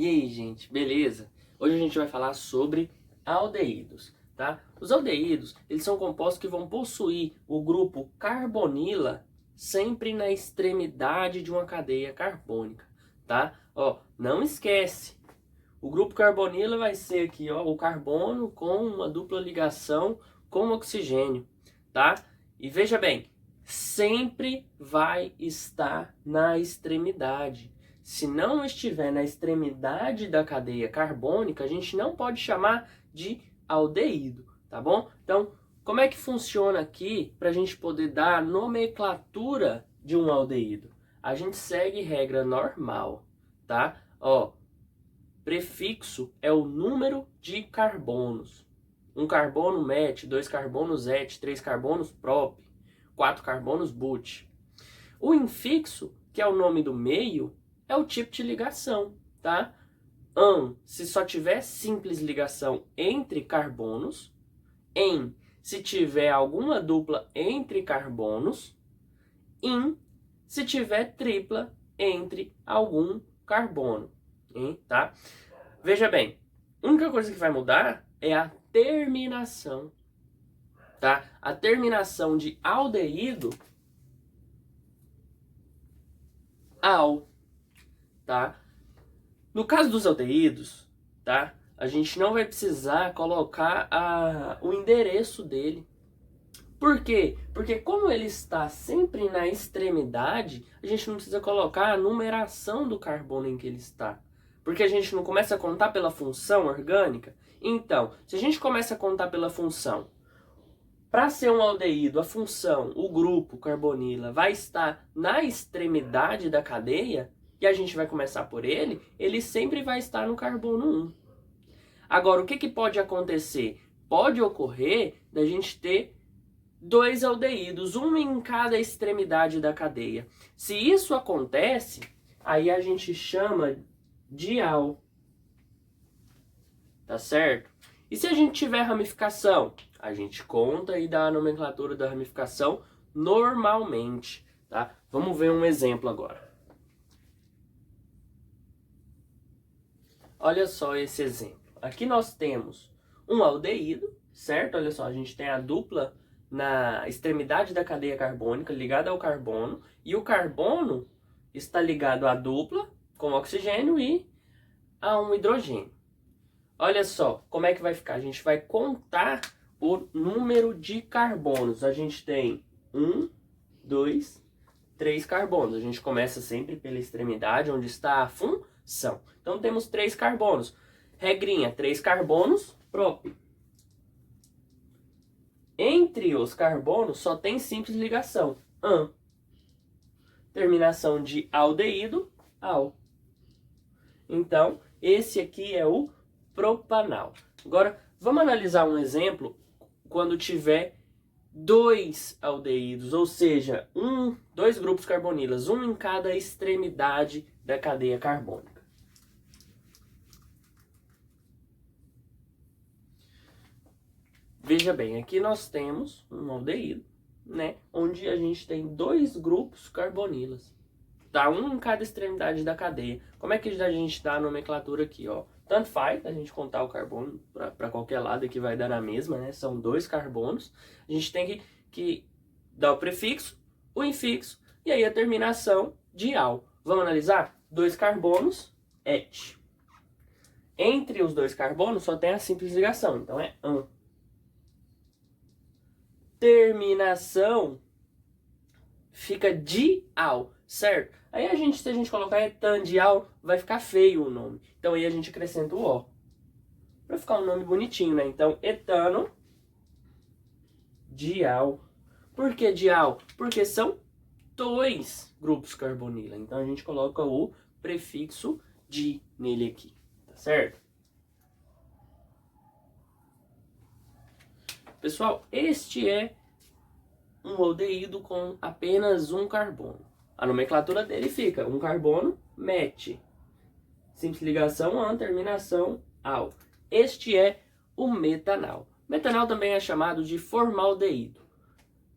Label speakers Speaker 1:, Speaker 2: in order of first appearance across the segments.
Speaker 1: E aí, gente, beleza? Hoje a gente vai falar sobre aldeídos, tá? Os aldeídos, eles são compostos que vão possuir o grupo carbonila sempre na extremidade de uma cadeia carbônica, tá? Ó, não esquece, o grupo carbonila vai ser aqui, ó, o carbono com uma dupla ligação com o oxigênio, tá? E veja bem, sempre vai estar na extremidade. Se não estiver na extremidade da cadeia carbônica, a gente não pode chamar de aldeído, tá bom? Então, como é que funciona aqui para a gente poder dar a nomenclatura de um aldeído? A gente segue regra normal, tá? Ó, prefixo é o número de carbonos. Um carbono met, 2 carbonos et, 3 carbonos prop, 4 carbonos but. O infixo, que é o nome do meio, é o tipo de ligação, tá? Se só tiver simples ligação entre carbonos. Se tiver alguma dupla entre carbonos. Se tiver tripla entre algum carbono, tá? Veja bem, a única coisa que vai mudar é a terminação, tá? A terminação de aldeído, al, tá? No caso dos aldeídos, tá? A gente não vai precisar colocar o endereço dele. Por quê? Porque como ele está sempre na extremidade, a gente não precisa colocar a numeração do carbono em que ele está. Porque a gente não começa a contar pela função orgânica. Então, se a gente começa a contar pela função, para ser um aldeído, a função, o grupo carbonila, vai estar na extremidade da cadeia, e a gente vai começar por ele sempre vai estar no carbono 1. Agora, o que pode acontecer? Pode ocorrer da gente ter 2 aldeídos, um em cada extremidade da cadeia. Se isso acontece, aí a gente chama de al. Tá certo? E se a gente tiver ramificação? A gente conta e dá a nomenclatura da ramificação normalmente, tá? Vamos ver um exemplo agora. Olha só esse exemplo. Aqui nós temos um aldeído, certo? Olha só, a gente tem a dupla na extremidade da cadeia carbônica ligada ao carbono, e o carbono está ligado à dupla com oxigênio e a um hidrogênio. Olha só como é que vai ficar. A gente vai contar o número de carbonos. A gente tem 1, 2, 3 carbonos. A gente começa sempre pela extremidade onde está a função. Então temos 3 carbonos. Regrinha, 3 carbonos prop. Entre os carbonos só tem simples ligação, terminação de aldeído, al. Então, esse aqui é o propanal. Agora, vamos analisar um exemplo quando tiver 2 aldeídos, ou seja, 2 grupos carbonilas, um em cada extremidade da cadeia carbônica. Veja bem, aqui nós temos um aldeído, né, onde a gente tem 2 grupos carbonilas, tá? Um em cada extremidade da cadeia. Como é que a gente dá a nomenclatura aqui, ó? Tanto faz a gente contar o carbono para qualquer lado, que vai dar na mesma, né? São 2 carbonos. A gente tem que dar o prefixo, o infixo e aí a terminação de al. Vamos analisar? 2 carbonos, et. Entre os 2 carbonos só tem a simples ligação, então é an. Terminação fica dial, certo? Aí se a gente colocar etandial, vai ficar feio o nome. Então aí a gente acrescenta o O. Para ficar um nome bonitinho, né? Então, etano dial. Por que dial? Porque são 2 grupos carbonila. Então a gente coloca o prefixo di nele aqui, tá certo? Pessoal, este é um aldeído com apenas um carbono. A nomenclatura dele fica um carbono met. Simples ligação an, terminação al. Este é o metanal. Metanal também é chamado de formaldeído.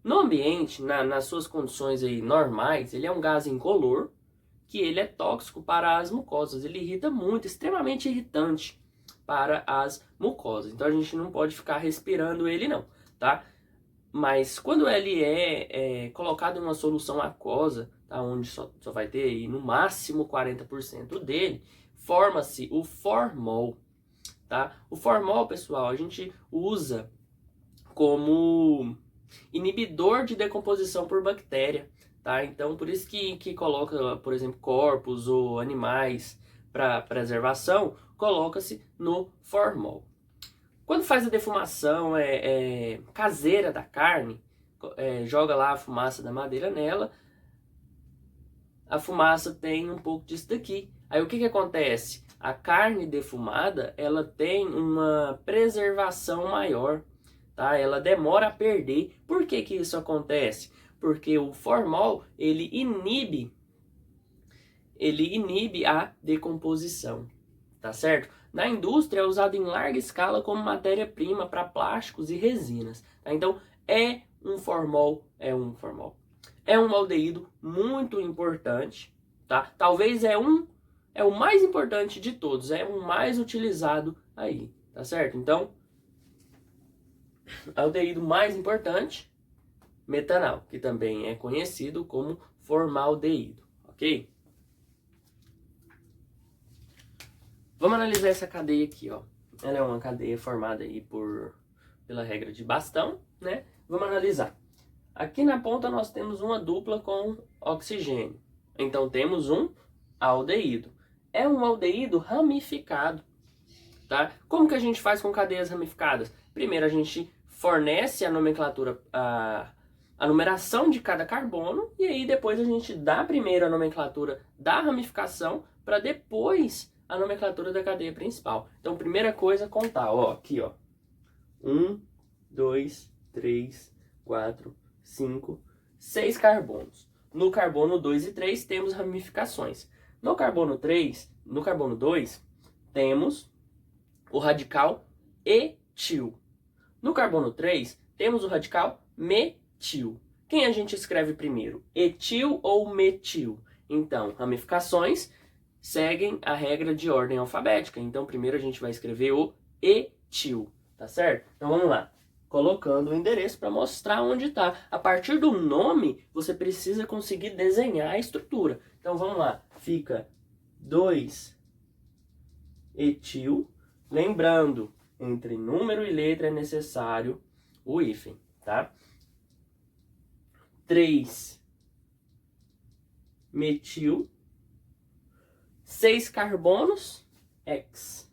Speaker 1: No ambiente, nas suas condições aí normais, ele é um gás incolor que ele é tóxico para as mucosas. Ele irrita muito, extremamente irritante para as mucosas. Então a gente não pode ficar respirando ele não, tá? Mas quando ele é colocado em uma solução aquosa, tá? Onde só vai ter aí, no máximo 40% dele, forma-se o formol, tá? O formol, pessoal, a gente usa como inibidor de decomposição por bactéria, tá? Então, por isso que coloca, por exemplo, corpos ou animais para preservação, coloca-se no formol. Quando faz a defumação caseira da carne, joga lá a fumaça da madeira nela, a fumaça tem um pouco disso daqui. Aí o que acontece? A carne defumada, ela tem uma preservação maior, tá? Ela demora a perder. Por que isso acontece? Porque o formol, ele inibe a decomposição, tá certo? Na indústria é usado em larga escala como matéria-prima para plásticos e resinas, tá? Então é um aldeído muito importante, tá? Talvez é o mais importante de todos, é o mais utilizado aí, tá certo? Então, aldeído mais importante, metanal, que também é conhecido como formaldeído, ok? Vamos analisar essa cadeia aqui, ó. Ela é uma cadeia formada aí pela regra de bastão, né? Vamos analisar. Aqui na ponta nós temos uma dupla com oxigênio. Então temos um aldeído. É um aldeído ramificado, tá? Como que a gente faz com cadeias ramificadas? Primeiro a gente fornece a nomenclatura, a numeração de cada carbono, e aí depois a gente dá primeiro a nomenclatura da ramificação para depois a nomenclatura da cadeia principal. Então, primeira coisa, contar, ó, aqui, ó. 1, 2, 3, 4, 5, 6 carbonos. No carbono 2 e 3 temos ramificações. No carbono 2, temos o radical etil. No carbono 3, temos o radical metil. Quem a gente escreve primeiro? Etil ou metil? Então, ramificações seguem a regra de ordem alfabética. Então, primeiro a gente vai escrever o etil, tá certo? Então, vamos lá. Colocando o endereço para mostrar onde está. A partir do nome, você precisa conseguir desenhar a estrutura. Então, vamos lá. Fica 2-etil. Lembrando, entre número e letra é necessário o hífen, tá? 3-metil. 6 carbonos, X.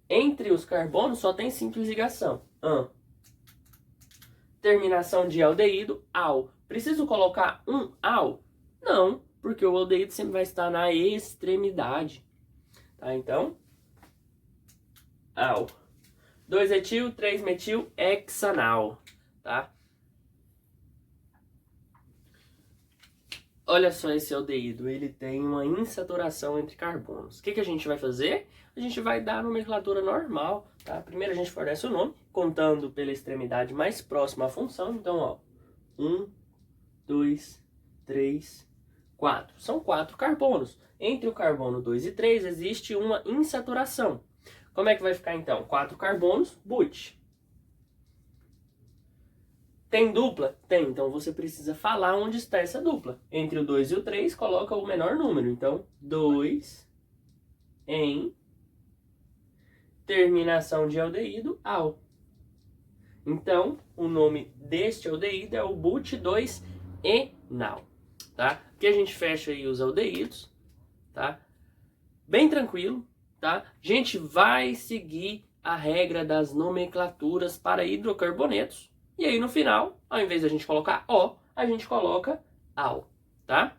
Speaker 1: Entre os carbonos só tem simples ligação, an. Terminação de aldeído, al. Preciso colocar um al? Não, porque o aldeído sempre vai estar na extremidade. Tá, então, al. 2-etil, 3-metil, hexanal, tá? Olha só esse aldeído, ele tem uma insaturação entre carbonos. O que a gente vai fazer? A gente vai dar a nomenclatura normal, tá? Primeiro a gente fornece o nome, contando pela extremidade mais próxima à função. Então, ó, 1, 2, 3, 4. São 4 carbonos. Entre o carbono 2 e 3 existe uma insaturação. Como é que vai ficar então? 4 carbonos, but. Tem dupla? Tem, então você precisa falar onde está essa dupla. Entre o 2 e o 3, coloca o menor número. Então, 2 em terminação de aldeído, al. Então, o nome deste aldeído é o but2-enal, tá? Aqui a gente fecha aí os aldeídos, tá? Bem tranquilo, tá? A gente vai seguir a regra das nomenclaturas para hidrocarbonetos. E aí no final, ao invés de a gente colocar O, a gente coloca AL, tá?